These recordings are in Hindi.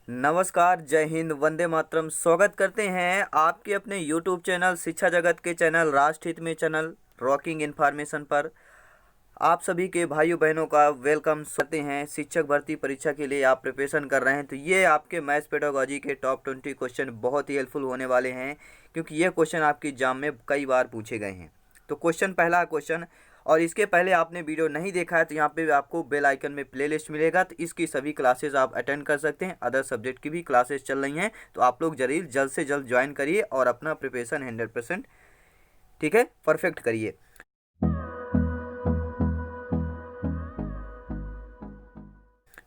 नमस्कार, जय हिंद, वंदे मातरम। स्वागत करते हैं आपके अपने YouTube चैनल शिक्षा जगत के चैनल राष्ट्र हित में चैनल रॉकिंग इन्फॉर्मेशन पर। आप सभी के भाइयों बहनों का वेलकम करते हैं। शिक्षक भर्ती परीक्षा के लिए आप प्रिपरेशन कर रहे हैं तो ये आपके मैथ्स पेडागोजी के टॉप 20 क्वेश्चन बहुत ही हेल्पफुल होने वाले हैं, क्योंकि ये क्वेश्चन आपकी एग्जाम में कई बार पूछे गए हैं। तो पहला क्वेश्चन, और इसके पहले आपने वीडियो नहीं देखा है तो यहाँ पे आपको बेल आइकन में प्लेलिस्ट मिलेगा, तो इसकी सभी क्लासेस आप अटेंड कर सकते हैं। अदर सब्जेक्ट की भी क्लासेस चल रही हैं, तो आप लोग जल्द से जल्द ज्वाइन करिए और अपना प्रिपरेशन 100% ठीक है परफेक्ट करिए।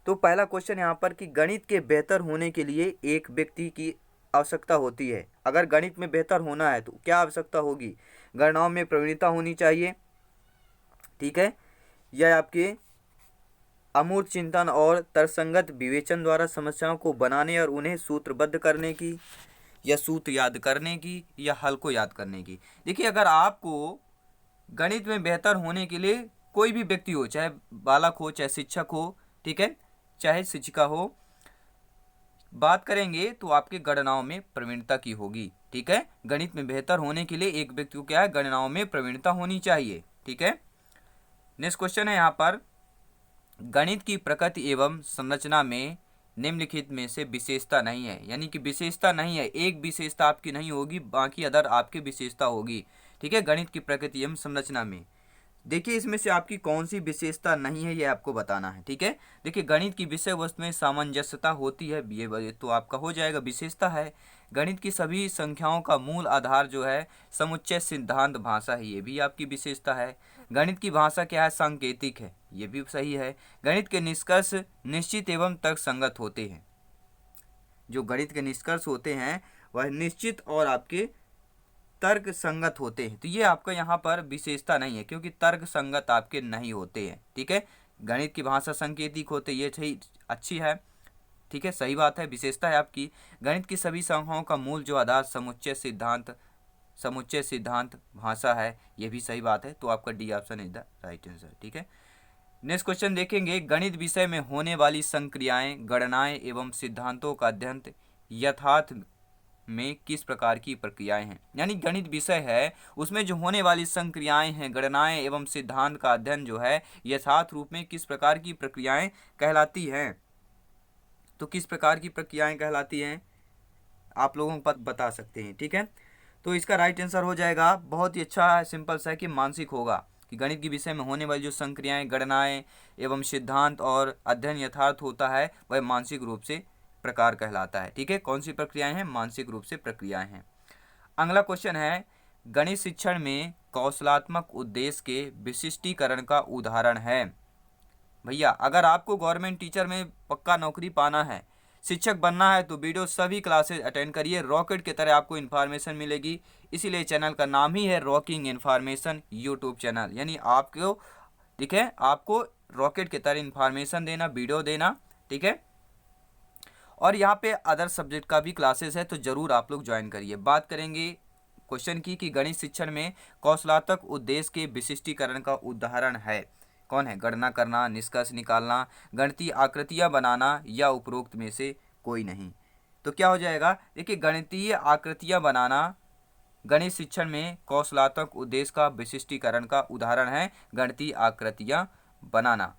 तो पहला क्वेश्चन यहाँ पर कि गणित के बेहतर होने के लिए एक व्यक्ति की आवश्यकता होती है। अगर गणित में बेहतर होना है तो क्या आवश्यकता होगी? गणनाओं में प्रवीणता होनी चाहिए, ठीक है। यह आपके अमूर्त चिंतन और तर्कसंगत विवेचन द्वारा समस्याओं को बनाने और उन्हें सूत्रबद्ध करने की, या सूत्र याद करने की, या हल को याद करने की। देखिए, अगर आपको गणित में बेहतर होने के लिए कोई भी व्यक्ति हो, चाहे बालक हो, चाहे शिक्षक हो, ठीक है, चाहे शिक्षिका हो, बात करेंगे तो आपके गणनाओं में प्रवीणता की होगी, ठीक है। गणित में बेहतर होने के लिए एक व्यक्ति को क्या है? गणनाओं में प्रवीणता होनी चाहिए, ठीक है। नेक्स्ट क्वेश्चन है यहाँ पर, गणित की प्रकृति एवं संरचना में निम्नलिखित में से विशेषता नहीं है। यानी कि विशेषता नहीं है, एक विशेषता आपकी नहीं होगी, बाकी अदर आपकी विशेषता होगी, ठीक है। गणित की प्रकृति एवं संरचना में देखिए इसमें से आपकी कौन सी विशेषता नहीं है, ये आपको बताना है, ठीक है। देखिए, गणित की विषय वस्तु में सामंजस्यता होती है, ये तो आपका हो जाएगा, विशेषता है। गणित की सभी संख्याओं का मूल आधार जो है समुच्चय सिद्धांत भाषा है, ये भी आपकी विशेषता है। गणित की भाषा क्या है? सांकेतिक है, ये भी सही है। गणित के निष्कर्ष निश्चित एवं तर्कसंगत होते हैं। जो गणित के निष्कर्ष होते हैं वह निश्चित और आपके तर्क संगत होते हैं, तो ये आपका यहाँ पर विशेषता नहीं है, क्योंकि तर्क संगत आपके नहीं होते हैं, ठीक है। गणित की भाषा सांकेतिक होते, ये सही अच्छी है, ठीक है, सही बात है, विशेषता है आपकी। गणित की सभी संख्याओं का मूल जो आधार समुच्चय सिद्धांत भाषा है, ये भी सही बात है, तो आपका D option is the right answer, ठीक है। नेक्स्ट क्वेश्चन देखेंगे, गणित विषय में होने वाली संक्रियाएं, गणनाएं एवं सिद्धांतों का अध्ययन यथार्थ में किस प्रकार की प्रक्रियाएं हैं। यानी गणित विषय है, उसमें जो होने वाली संक्रियाएं हैं, गणनाएं एवं सिद्धांत का अध्ययन जो है यथार्थ रूप में किस प्रकार की प्रक्रियाएं कहलाती हैं। तो किस प्रकार की प्रक्रियाएं कहलाती हैं आप लोगों को बता सकते हैं, ठीक है। तो इसका राइट आंसर हो जाएगा, बहुत ही अच्छा सिंपल सा है कि मानसिक होगा, कि गणित के विषय में होने वाली जो संक्रियाएं, गणनाएं एवं सिद्धांत और अध्ययन यथार्थ होता है वह मानसिक रूप से प्रकार कहलाता है, ठीक है। कौन सी प्रक्रियाएं हैं? मानसिक रूप से प्रक्रियाएं हैं। अगला क्वेश्चन है, गणित शिक्षण में कौशलात्मक उद्देश्य के विशिष्टीकरण का उदाहरण है। भैया, अगर आपको गवर्नमेंट टीचर में पक्का नौकरी पाना है, शिक्षक बनना है, तो वीडियो सभी क्लासेस अटेंड करिए, रॉकेट की तरह आपको इन्फॉर्मेशन मिलेगी। इसीलिए चैनल का नाम ही है रॉकिंग इन्फॉर्मेशन यूट्यूब चैनल। यानी आपको, ठीक है, आपको रॉकेट की तरह इन्फॉर्मेशन देना, वीडियो देना, ठीक है। और यहाँ पे अदर सब्जेक्ट का भी क्लासेस है, तो ज़रूर आप लोग ज्वाइन करिए। बात करेंगे क्वेश्चन की कि गणित शिक्षण में कौशलात्मक उद्देश्य के विशिष्टीकरण का उदाहरण है कौन है? गणना करना, निष्कर्ष निकालना, गणितीय आकृतियाँ बनाना, या उपरोक्त में से कोई नहीं। तो क्या हो जाएगा? देखिए, गणितीय आकृतियाँ बनाना गणित शिक्षण में कौशलात्मक उद्देश्य का विशिष्टीकरण का उदाहरण है, गणितीय आकृतियाँ बनाना,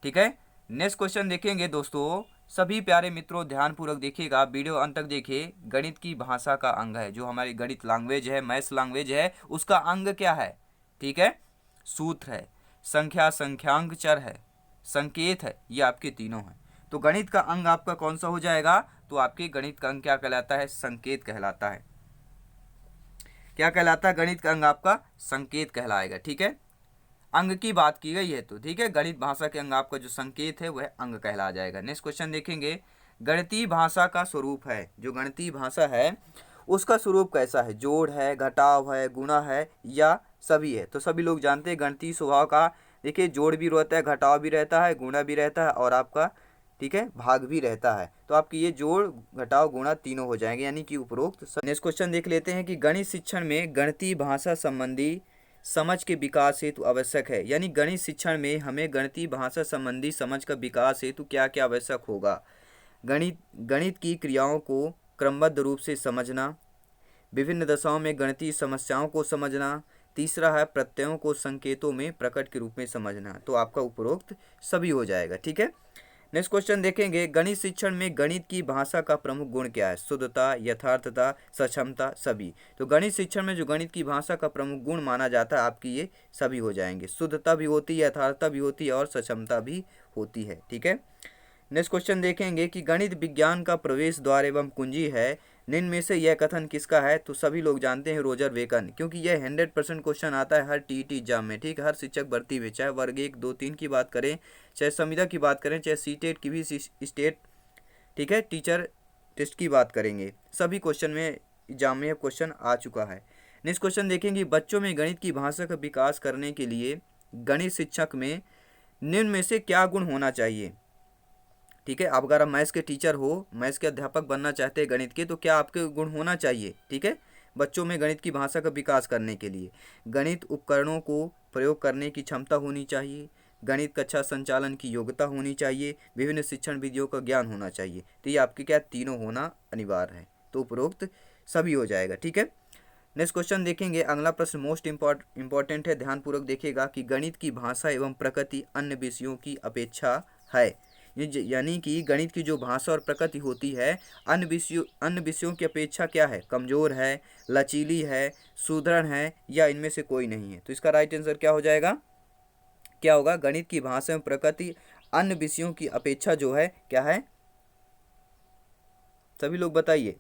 ठीक है। नेक्स्ट क्वेश्चन देखेंगे दोस्तों, सभी प्यारे मित्रों ध्यानपूर्वक देखिएगा, वीडियो अंत तक देखिए। गणित की भाषा का अंग है, जो हमारी गणित लैंग्वेज है, मैथ्स लैंग्वेज है, उसका अंग क्या है? ठीक है, सूत्र है, संख्या, संख्यांक, चर है, संकेत है, ये आपके तीनों हैं। तो गणित का अंग आपका कौन सा हो जाएगा? तो आपके गणित का अंग क्या कहलाता है? संकेत कहलाता है। क्या कहलाता है? गणित का अंग आपका संकेत कहलाएगा, ठीक है। अंग की बात की गई है तो ठीक है, गणित भाषा के अंग आपका जो संकेत है वह अंग कहला जाएगा। नेक्स्ट क्वेश्चन देखेंगे, गणितीय भाषा का स्वरूप है, जो गणितीय भाषा है उसका स्वरूप कैसा है? जोड़ है, घटाव है, गुणा है, या सभी है? तो सभी लोग जानते हैं गणितीय स्वभाव का, देखिए जोड़ भी रहता है, घटाव भी रहता है, गुणा भी रहता है, और आपका ठीक है भाग भी रहता है। तो आपकी ये जोड़, घटाव, गुणा तीनों हो जाएंगे, यानी कि उपरोक्त। नेक्स्ट क्वेश्चन देख लेते हैं कि गणित शिक्षण में गणितीय भाषा संबंधी समझ के विकास हेतु आवश्यक है। यानी गणित शिक्षण में हमें गणितीय भाषा संबंधी समझ का विकास हेतु क्या क्या आवश्यक होगा? गणित की क्रियाओं को क्रमबद्ध रूप से समझना, विभिन्न दशाओं में गणितीय समस्याओं को समझना, तीसरा है प्रत्ययों को संकेतों में प्रकट के रूप में समझना। तो आपका उपरोक्त सभी हो जाएगा। ठीक है, नेक्स्ट क्वेश्चन देखेंगे, गणित शिक्षण में गणित की भाषा का प्रमुख गुण क्या है? शुद्धता, यथार्थता, सक्षमता, सभी। तो गणित शिक्षण में जो गणित की भाषा का प्रमुख गुण माना जाता है, आपकी ये सभी हो जाएंगे। शुद्धता भी होती है, यथार्थता भी होती है और सक्षमता भी होती है। ठीक है, नेक्स्ट क्वेश्चन देखेंगे कि गणित विज्ञान का प्रवेश द्वार एवं कुंजी है, निम्न में से यह कथन किसका है? तो सभी लोग जानते हैं रोजर बेकन, क्योंकि यह 100% क्वेश्चन आता है हर टीईटी एग्जाम में। ठीक है, हर शिक्षक भर्ती में, चाहे वर्ग 1, 2, 3 की बात करें, चाहे संविदा की बात करें, चाहे सीटेट की भी स्टेट, ठीक है, टीचर टेस्ट की बात करेंगे, सभी क्वेश्चन में एग्जाम में क्वेश्चन आ चुका है। नेक्स्ट क्वेश्चन देखेंगे, बच्चों में गणित की भाषा का विकास करने के लिए गणित शिक्षक में निम्न में से क्या गुण होना चाहिए? ठीक है, अब अगर आप मैथ्स के टीचर हो, मैथ्स के अध्यापक बनना चाहते हैं गणित के, तो क्या आपके गुण होना चाहिए? ठीक है, बच्चों में गणित की भाषा का विकास करने के लिए गणित उपकरणों को प्रयोग करने की क्षमता होनी चाहिए, गणित कक्षा संचालन की योग्यता होनी चाहिए, विभिन्न शिक्षण विधियों का ज्ञान होना चाहिए। तो ये आपके क्या तीनों होना अनिवार्य है। तो उपरोक्त सभी हो जाएगा। ठीक है, नेक्स्ट क्वेश्चन देखेंगे, अगला प्रश्न मोस्ट इंपॉर्टेंट है, ध्यानपूर्वक देखिएगा कि गणित की भाषा एवं प्रकृति अन्य विषयों की अपेक्षा है। यानी कि गणित की जो भाषा और प्रकृति होती है अन्य विषयों की अपेक्षा क्या है? कमजोर है, लचीली है, सुदृढ़ है, या इनमें से कोई नहीं है। तो इसका राइट आंसर क्या हो जाएगा? क्या होगा? गणित की भाषा एवं प्रकृति अन्य विषयों की अपेक्षा जो है क्या है? सभी लोग बताइए।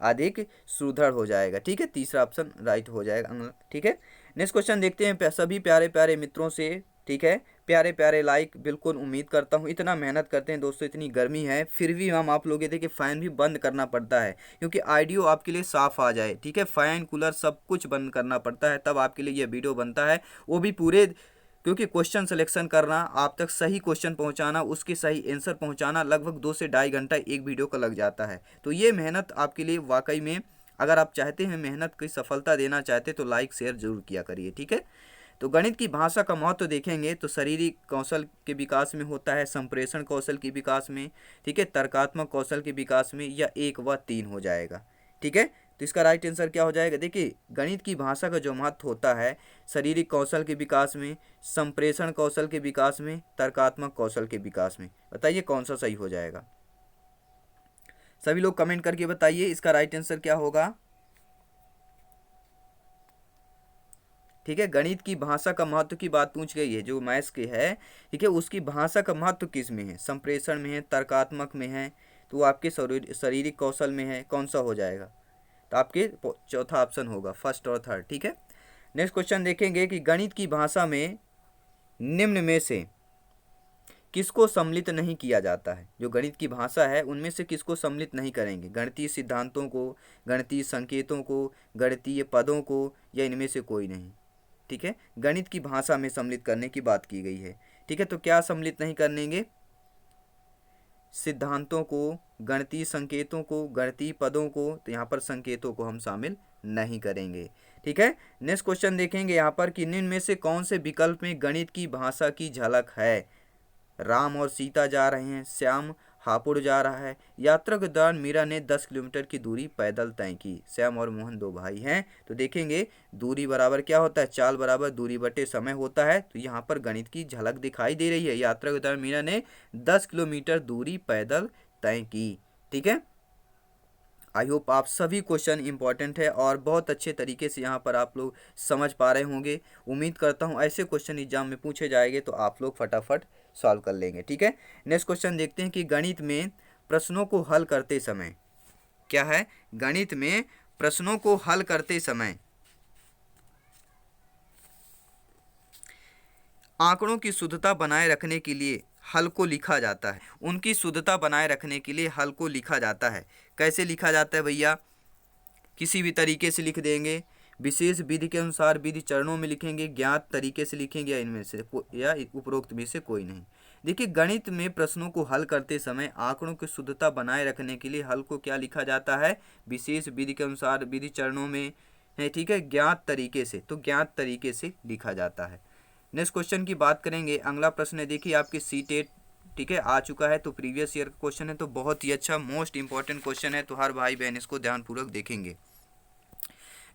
अधिक सुदृढ़ हो जाएगा। ठीक है, तीसरा ऑप्शन राइट हो जाएगा। ठीक है, नेक्स्ट क्वेश्चन देखते हैं सभी प्यारे प्यारे मित्रों से। ठीक है, प्यारे प्यारे लाइक बिल्कुल उम्मीद करता हूँ। इतना मेहनत करते हैं दोस्तों, इतनी गर्मी है फिर भी हम आप लोग देखिए फ़ैन भी बंद करना पड़ता है क्योंकि ऑडियो आपके लिए साफ़ आ जाए। ठीक है, फ़ैन कूलर सब कुछ बंद करना पड़ता है, तब आपके लिए ये वीडियो बनता है, वो भी पूरे, क्योंकि क्वेश्चन सिलेक्शन करना, आप तक सही क्वेश्चन पहुंचाना, उसके सही आंसर पहुंचाना लगभग 2 से 2.5 घंटा एक वीडियो का लग जाता है। तो ये मेहनत आपके लिए वाकई में, अगर आप चाहते हैं मेहनत की सफलता देना चाहते तो लाइक शेयर जरूर किया करिए। ठीक है, तो गणित की भाषा का महत्व देखेंगे तो शारीरिक कौशल के विकास में होता है, संप्रेषण कौशल के विकास में, ठीक है, तर्कात्मक कौशल के विकास में, या 1 व 3 हो जाएगा। ठीक है, तो इसका राइट आंसर क्या हो जाएगा? देखिए गणित की भाषा का जो महत्व होता है शारीरिक कौशल के विकास में, संप्रेषण कौशल के विकास में, तर्कात्मक कौशल के विकास में। बताइए कौन सा सही हो जाएगा? सभी लोग कमेंट करके बताइए इसका राइट आंसर क्या होगा। ठीक है, गणित की भाषा का महत्व की बात पूछ गई है जो मैथ्स के है। ठीक है, उसकी भाषा का महत्व किस में है? संप्रेषण में है, तर्कात्मक में है, तो आपके शारीरिक कौशल में है, कौन सा हो जाएगा? तो आपके चौथा ऑप्शन होगा, फर्स्ट और थर्ड। ठीक है, नेक्स्ट क्वेश्चन देखेंगे कि गणित की भाषा में निम्न में से किसको सम्मिलित नहीं किया जाता है? जो गणित की भाषा है उनमें से किसको सम्मिलित नहीं करेंगे? गणितीय सिद्धांतों को, गणितीय संकेतों को, गणितीय पदों को, या इनमें से कोई नहीं? ठीक है, गणित की भाषा में सम्मिलित करने की बात की गई है। ठीक है, तो क्या सम्मिलित नहीं करेंगे? सिद्धांतों को, गणितीय संकेतों को, गणितीय पदों को, तो यहाँ पर संकेतों को हम शामिल नहीं करेंगे। ठीक है, नेक्स्ट क्वेश्चन देखेंगे यहाँ पर कि निम्न में से कौन से विकल्प में गणित की भाषा की झलक है? राम और सीता जा रहे हैं, श्याम हापुड़ जा रहा है, यात्रा के दौरान मीरा ने 10 किलोमीटर की दूरी पैदल तय की। श्याम और मोहन 2 भाई हैं, तो देखेंगे दूरी बराबर क्या होता है? चाल बराबर दूरी बटे समय होता है। तो यहाँ पर गणित की झलक दिखाई दे रही है, यात्रा के दौरान मीरा ने 10 किलोमीटर दूरी पैदल तय की। ठीक है, आई होप आप सभी क्वेश्चन इंपॉर्टेंट है और बहुत अच्छे तरीके से यहाँ पर आप लोग समझ पा रहे होंगे। उम्मीद करता हूँ ऐसे क्वेश्चन एग्जाम में पूछे जाएंगे तो आप लोग फटाफट सॉल्व कर लेंगे। ठीक है, नेक्स्ट क्वेश्चन देखते हैं कि गणित में प्रश्नों को हल करते समय क्या है? गणित में प्रश्नों को हल करते समय आंकड़ों की शुद्धता बनाए रखने के लिए हल को लिखा जाता है। उनकी शुद्धता बनाए रखने के लिए हल को लिखा जाता है। कैसे लिखा जाता है भैया? किसी भी तरीके से लिख देंगे, विशेष विधि के अनुसार विधि चरणों में लिखेंगे, ज्ञात तरीके से लिखेंगे, या इनमें से या उपरोक्त में से कोई नहीं। देखिए गणित में प्रश्नों को हल करते समय आंकड़ों की शुद्धता बनाए रखने के लिए हल को क्या लिखा जाता है? विशेष विधि के अनुसार विधि चरणों में है। ठीक है, ज्ञात तरीके से, तो ज्ञात तरीके से लिखा जाता है। नेक्स्ट क्वेश्चन की बात करेंगे। अगला प्रश्न है, देखिए आपके सीटेट ठीक है, आ चुका है, तो प्रीवियस ईयर का क्वेश्चन है, तो बहुत ही अच्छा मोस्ट इंपॉर्टेंट क्वेश्चन है, तो हर भाई बहन इसको ध्यानपूर्वक देखेंगे।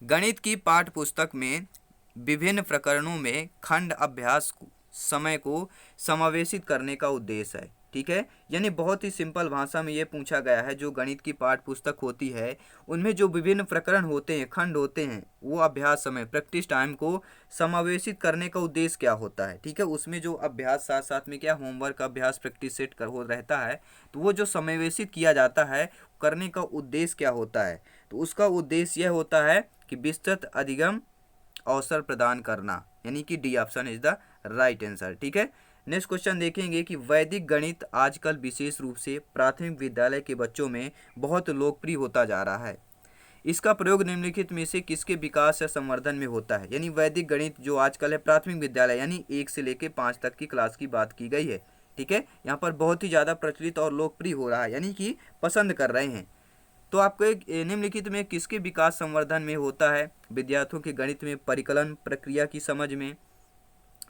गणित की पाठ्य पुस्तक में विभिन्न प्रकरणों में खंड अभ्यास समय को समावेशित करने का उद्देश्य है। ठीक है, यानी बहुत ही सिंपल भाषा में ये पूछा गया है, जो गणित की पाठ्य पुस्तक होती है उनमें जो विभिन्न प्रकरण होते हैं, खंड होते हैं, वो अभ्यास समय प्रैक्टिस टाइम को समावेशित करने का उद्देश्य क्या होता है। ठीक है, उसमें जो अभ्यास साथ साथ में क्या होमवर्क अभ्यास प्रैक्टिस सेट कर हो रहता है, तो वो जो समावेशित किया जाता है करने का उद्देश्य क्या होता है, तो उसका उद्देश्य यह होता है कि विस्तृत अधिगम अवसर प्रदान करना, यानी कि D option is the right answer. ठीक है, नेक्स्ट क्वेश्चन देखेंगे कि वैदिक गणित आजकल विशेष रूप से प्राथमिक विद्यालय के बच्चों में बहुत लोकप्रिय होता जा रहा है। इसका प्रयोग निम्नलिखित में से किसके विकास या संवर्धन में होता है। यानी वैदिक गणित जो आजकल है प्राथमिक विद्यालय यानी 1 से लेकर 5 तक की क्लास की बात की गई है। ठीक है, यहाँ पर बहुत ही ज़्यादा प्रचलित और लोकप्रिय हो रहा है, यानी कि पसंद कर रहे हैं। तो आपको एक निम्नलिखित में किसके विकास संवर्धन में होता है। विद्यार्थियों के गणित में परिकलन प्रक्रिया की समझ में,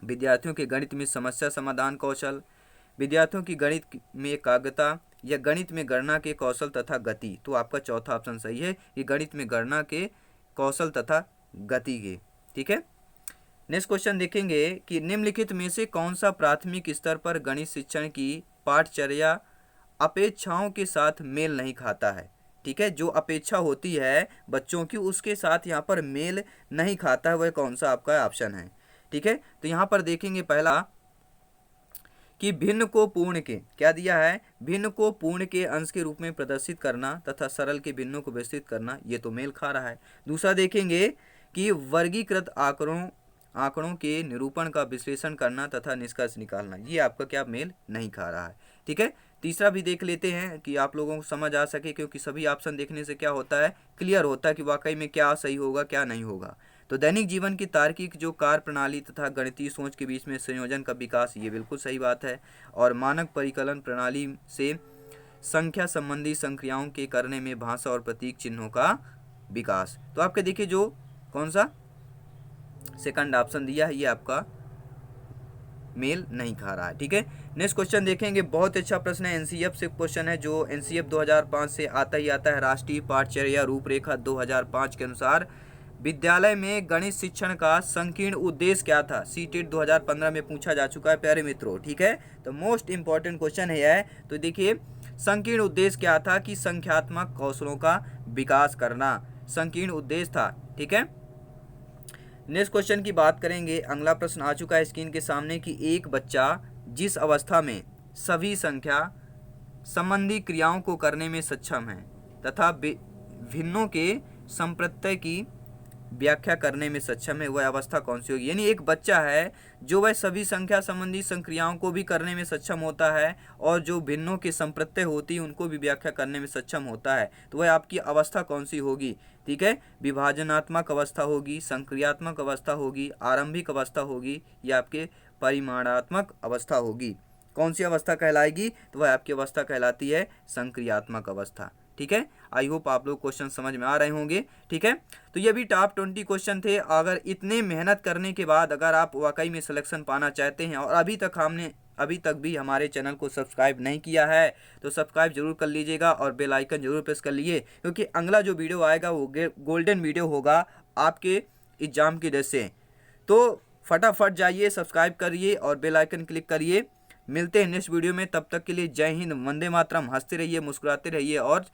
विद्यार्थियों के गणित में समस्या समाधान कौशल, विद्यार्थियों की गणित में एकाग्रता, या गणित में गणना के कौशल तथा गति। तो आपका चौथा ऑप्शन सही है कि गणित में गणना के कौशल तथा गति के। ठीक है, नेक्स्ट क्वेश्चन देखेंगे कि निम्नलिखित में से कौन सा प्राथमिक स्तर पर गणित शिक्षण की पाठचर्या अपेक्षाओं के साथ मेल नहीं खाता है। ठीक है, जो अपेक्षा होती है बच्चों की उसके साथ यहाँ पर मेल नहीं खाता है, वह कौन सा आपका ऑप्शन है। ठीक है, तो यहाँ पर देखेंगे पहला कि भिन्न को पूर्ण के, क्या दिया है, भिन्न को पूर्ण के अंश के रूप में प्रदर्शित करना तथा सरल के भिन्नों को विस्तृत करना, ये तो मेल खा रहा है। दूसरा देखेंगे कि वर्गीकृत आंकड़ों के निरूपण का विश्लेषण करना तथा निष्कर्ष निकालना, ये आपका क्या मेल नहीं खा रहा है। ठीक है, तीसरा भी देख लेते हैं कि आप लोगों को समझ आ सके, क्योंकि सभी ऑप्शन देखने से क्या होता है, क्लियर होता है कि वाकई में क्या सही होगा क्या नहीं होगा। तो दैनिक जीवन की तार्किक जो कार्य प्रणाली तथा गणितीय सोच के बीच में संयोजन का विकास, ये बिल्कुल सही बात है। और मानक परिकलन प्रणाली से संख्या संबंधी संक्रियाओं के करने में भाषा और प्रतीक चिन्हों का विकास, तो आपके देखिए जो कौन सा सेकंड ऑप्शन दिया है ये आपका मेल नहीं खा रहा है। ठीक है, नेक्स्ट क्वेश्चन देखेंगे, बहुत अच्छा प्रश्न है, एनसीएफ से क्वेश्चन है, जो एनसीएफ 2005 से आता ही आता है। राष्ट्रीय पाठचर्या रूपरेखा 2005 के अनुसार विद्यालय में गणित शिक्षण का संकीर्ण उद्देश्य क्या था। सीटेट 2015 में पूछा जा चुका है प्यारे मित्रों। ठीक है, तो मोस्ट इंपॉर्टेंट क्वेश्चन है यह। तो देखिए संकीर्ण उद्देश्य क्या था कि संख्यात्मक कौशलों का विकास करना संकीर्ण उद्देश्य था। ठीक है, नेक्स्ट क्वेश्चन की बात करेंगे। अगला प्रश्न आ चुका है स्क्रीन के सामने कि एक बच्चा जिस अवस्था में सभी संख्या संबंधी क्रियाओं को करने में सक्षम है तथा भिन्नों के संप्रत्यय की व्याख्या करने में सक्षम है, वह अवस्था कौन सी होगी। यानी एक बच्चा है जो वह सभी संख्या संबंधी संक्रियाओं को भी करने में सक्षम होता है और जो भिन्नों के संप्रत्यय होती है उनको भी व्याख्या करने में सक्षम होता है, तो वह आपकी अवस्था कौन सी होगी। ठीक है, विभाजनात्मक अवस्था होगी, संक्रियात्मक अवस्था होगी, आरंभिक अवस्था होगी, या आपके परिमाणात्मक अवस्था होगी। कौन सी अवस्था कहलाएगी, तो वह आपकी अवस्था कहलाती है संक्रियात्मक अवस्था। ठीक है, आई होप आप लोग क्वेश्चन समझ में आ रहे होंगे। ठीक है, तो ये भी टॉप 20 क्वेश्चन थे। अगर इतने मेहनत करने के बाद अगर आप वाकई में सिलेक्शन पाना चाहते हैं और अभी तक भी हमारे चैनल को सब्सक्राइब नहीं किया है तो सब्सक्राइब जरूर कर लीजिएगा और बेल आइकन जरूर प्रेस कर लीजिए, क्योंकि अगला जो वीडियो आएगा वो गोल्डन वीडियो होगा आपके एग्जाम की वजह से। तो फटाफट जाइए, सब्सक्राइब करिए और बेल आइकन क्लिक करिए। मिलते हैं नेक्स्ट वीडियो में, तब तक के लिए जय हिंद, वंदे मातरम। हंसते रहिए, मुस्कुराते रहिए और